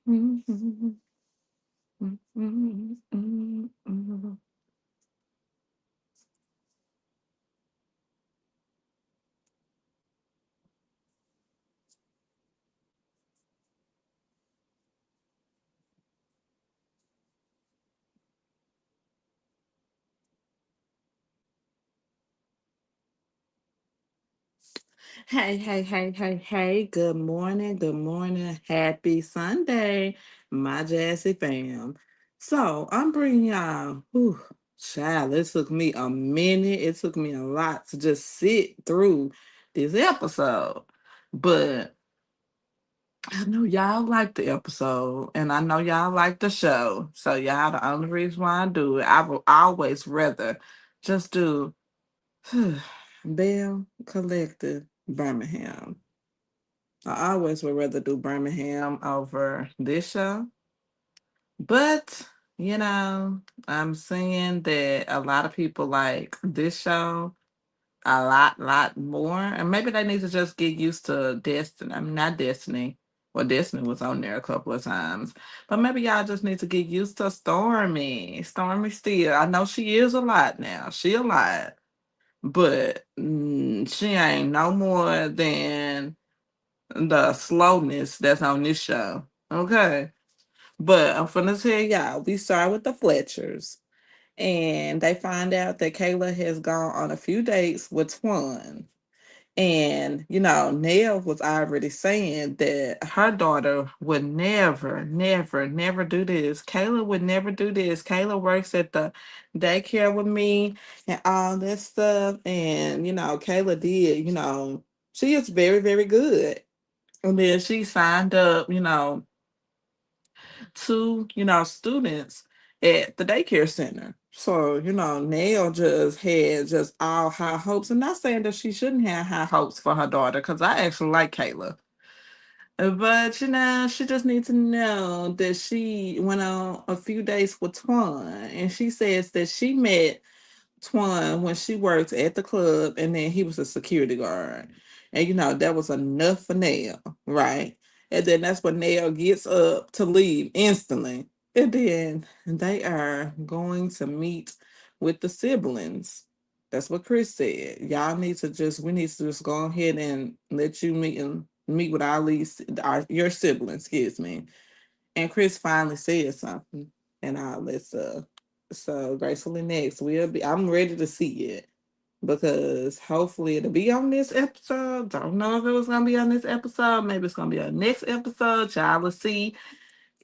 Hey, hey, hey, hey, hey, good morning, happy Sunday, my Jazzy fam. So, I'm bringing y'all, child, it took me a minute, it took me a lot to just sit through this episode. But I know y'all like the episode, and I know y'all like the show. So, y'all, the only reason why I do it, I will always rather just do Bell Collective Birmingham. I always would rather do Birmingham over this show. But, I'm seeing that a lot of people like this show a lot more. And maybe they need to just get used to Destiny. I mean, not Destiny. Well, Destiny was on there a couple of times. But maybe y'all just need to get used to Stormy. Stormy still. I know she is a lot now. She a lot. But she ain't no more than the slowness that's on this show. Okay. But I'm finna tell y'all, we start with the Fletchers. And they find out that Kayla has gone on a few dates with Twan. And, Nell was already saying that her daughter would never, never, never do this. Kayla would never do this. Kayla works at the daycare with me and all that stuff. And, Kayla did, she is very, very good. And then she signed up, to, students at the daycare center. So, Nail just had just all high hopes. And not saying that she shouldn't have high hopes for her daughter, because I actually like Kayla. But, she just needs to know that she went on a few dates with Twan. And she says that she met Twan when she worked at the club, and then he was a security guard. And that was enough for Nell, right? And then that's when Nell gets up to leave instantly. And then they are going to meet with the siblings. That's what Chris said. We need to just go ahead and let you meet with your siblings, excuse me. And Chris finally said something, and all that stuff. So gracefully next, I'm ready to see it because hopefully it'll be on this episode. Don't know if it was gonna be on this episode. Maybe it's gonna be on next episode. Y'all will see.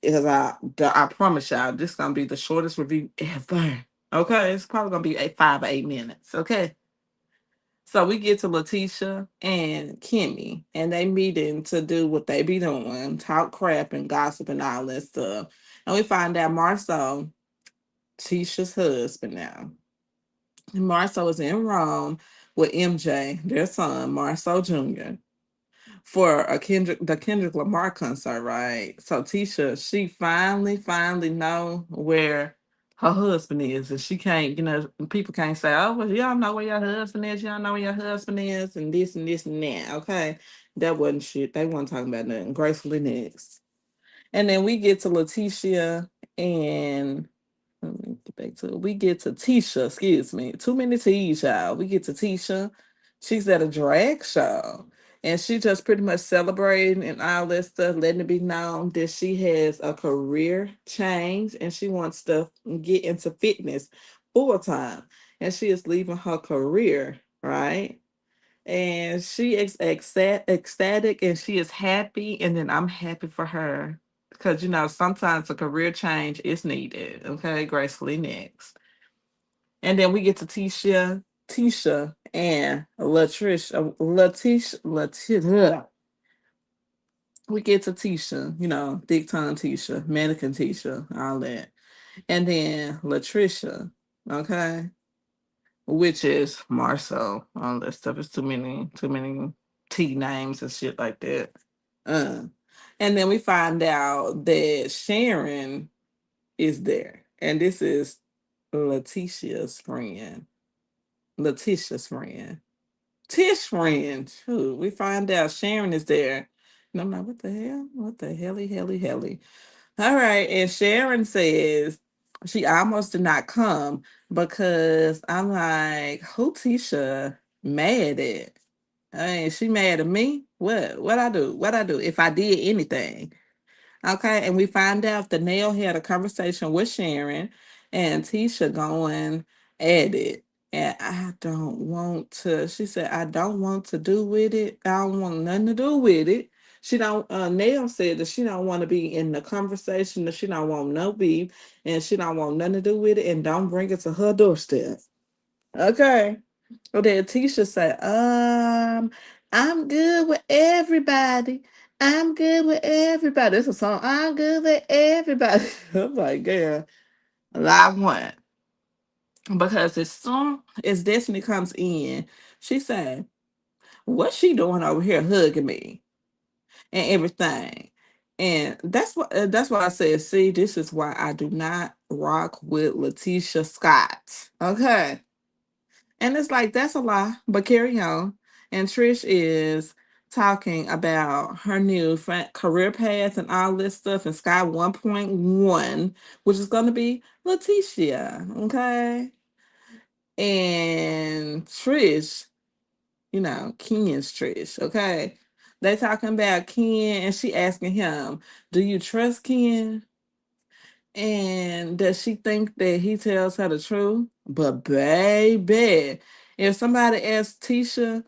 Because I promise y'all, this is gonna be the shortest review ever. Okay, it's probably gonna be 5 or 8 minutes. Okay. So we get to Letitia and Kimmy, and they meeting to do what they be doing, talk crap and gossip and all that stuff. And we find out Marcel, Tisha's husband now. And Marcel is in Rome with MJ, their son, Marcel Jr., for the Kendrick Lamar concert, right? So Tisha, she finally know where her husband is, and she can't, people can't say, "Oh, well, y'all know where your husband is. Y'all know where your husband is," and this and this and that. Okay, that wasn't shit. They weren't talking about nothing. Gracefully next, and then we get to Letitia and let me get back to it. We get to Tisha, excuse me. Too many T's, y'all. We get to Tisha. She's at a drag show. And she just pretty much celebrating and all that stuff, letting it be known that she has a career change and she wants to get into fitness full time. And she is leaving her career, right? And she is ecstatic and she is happy. And then I'm happy for her because, sometimes a career change is needed. Okay, gracefully next. And then we get to Tisha and Letitia. We get to Tisha, Big Time Tisha, Mannequin Tisha, all that. And then Latricia, okay, which is Marcel, all that stuff. It's too many T names and shit like that. Uh, and then we find out that Sharon is there, and this is Letitia's friend. Letitia's friend. Tish friend. Shoot, we find out Sharon is there. And I'm like, what the hell? What the helly? All right. And Sharon says she almost did not come because I'm like, who Tisha mad at? I mean, she mad at me? What? What I do? What I do? If I did anything. Okay, and we find out that Nell had a conversation with Sharon and Tisha going at it. And I don't want to, she said, I don't want to do with it. I don't want nothing to do with it. She don't, Nell said that she don't want to be in the conversation, that she don't want no beef, and she don't want nothing to do with it, and don't bring it to her doorstep. Okay. Well, then Tisha said, I'm good with everybody. I'm good with everybody. It's a song. I'm good with everybody. I'm like, girl, live one. Because as soon as Destiny comes in, she said, what's she doing over here hugging me and everything? And that's why I said, see, this is why I do not rock with Letitia Scott. Okay. And it's like, that's a lie, but carry on. And Trish is talking about her new career path and all this stuff in Sky 1.1, which is going to be Leticia. Okay. And Trish, Ken's Trish. Okay. They talking about Ken and she asking him, do you trust Ken? And does she think that he tells her the truth? But baby, if somebody asks Tisha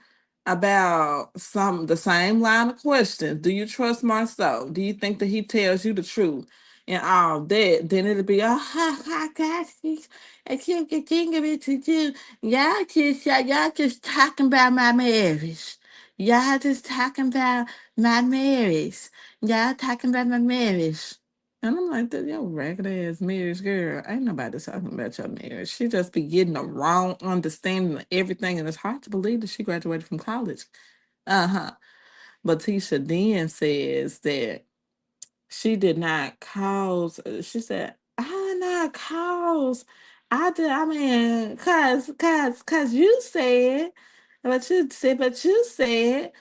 about the same line of questions, do you trust Marceau? Do you think that he tells you the truth? And all that, then it'll be, oh, I got this. I can't get think of it to do. Y'all just talking about my marriage. Y'all just talking about my marriage. Y'all talking about my marriage. And I'm like, that yo ragged ass marriage girl. Ain't nobody talking about your marriage. She just be getting the wrong understanding of everything. And it's hard to believe that she graduated from college. Uh-huh. But Tisha then says that she did not cause, she said, I did not cause. I mean, cause you said, but you said,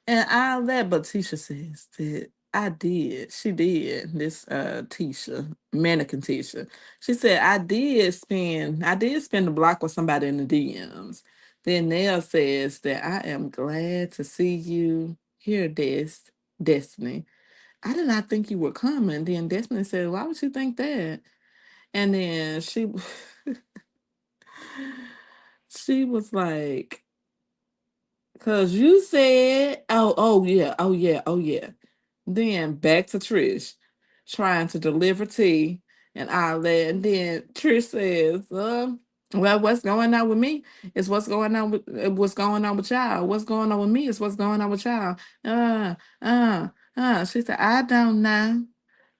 and all that. But Tisha says that I did. She did. This Tisha, mannequin Tisha. She said I did spend the block with somebody in the DMs. Then Nell says that I am glad to see you here, Destiny. I did not think you were coming. Then Destiny said, why would you think that? And then she was like, cause you said, oh yeah, oh yeah, oh yeah. Then back to Trish, trying to deliver tea and all that. And then Trish says, well, what's going on with me is what's going on with y'all. What's going on with me is what's going on with y'all. Uh, She said, I don't know.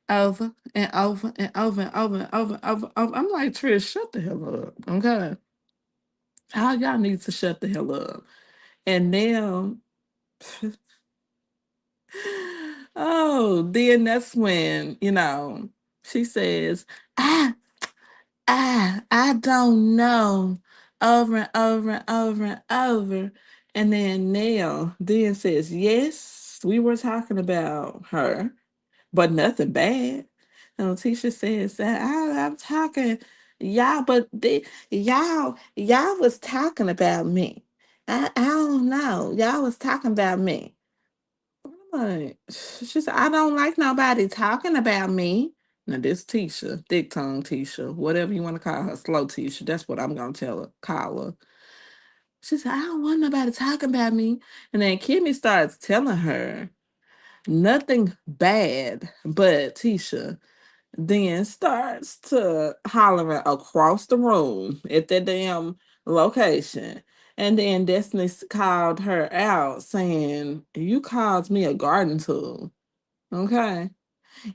Over and over and over and over and over and over, over. I'm like, Trish, shut the hell up. Okay. All y'all need to shut the hell up. And now, oh, then that's when, she says, ah, I don't know. Over and over and over and over. And then Nell then says, yes, we were talking about her, but nothing bad. And Tisha says that I'm talking y'all, but y'all was talking about me. I don't know. Y'all was talking about me. I'm like, she said, I don't like nobody talking about me. Now this Tisha, thick tongue Tisha, whatever you want to call her, slow Tisha. That's what I'm gonna call her. She said, I don't want nobody talking about me. And then Kimmy starts telling her nothing bad, but Tisha then starts to hollering across the room at that damn location. And then Destiny called her out saying, you called me a garden tool. Okay.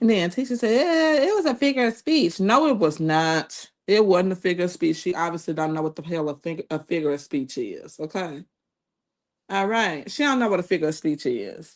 And then Tisha said, yeah, it was a figure of speech. No, it was not. It wasn't a figure of speech. She obviously don't know what the hell a figure of speech is. Okay. All right. She don't know what a figure of speech is.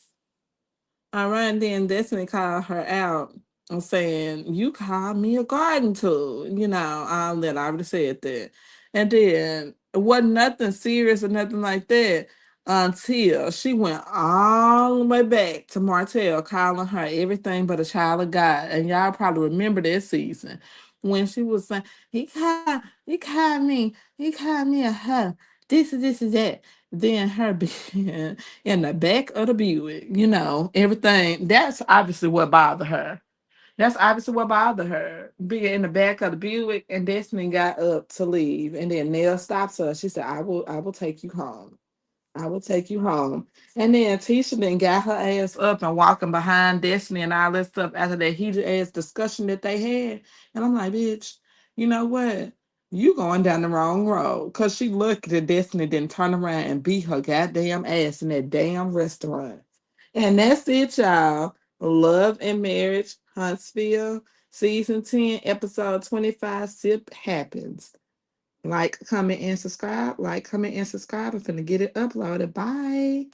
All right, and then Destiny called her out and saying, you called me a garden tool. All that. I already said that. And then it wasn't nothing serious or nothing like that. until she went all the way back to Martell calling her everything but a child of God. And y'all probably remember that season when she was saying, he called me a her. This is that. Then her being in the back of the Buick, everything. That's obviously what bothered her. That's obviously what bothered her. Being in the back of the Buick, and Destiny got up to leave, and then Nell stops her. She said, I will take you home. I will take you home. And then Tisha then got her ass up and walking behind Destiny and all that stuff after that heated ass discussion that they had. And I'm like, bitch, you know what? You going down the wrong road. Cause she looked at Destiny, then turn around and beat her goddamn ass in that damn restaurant. And that's it, y'all. Love and Marriage, Huntsville, season 10, episode 25, Sip Happens. Like, comment, and subscribe. Like, comment, and subscribe. I'm finna get it uploaded. Bye.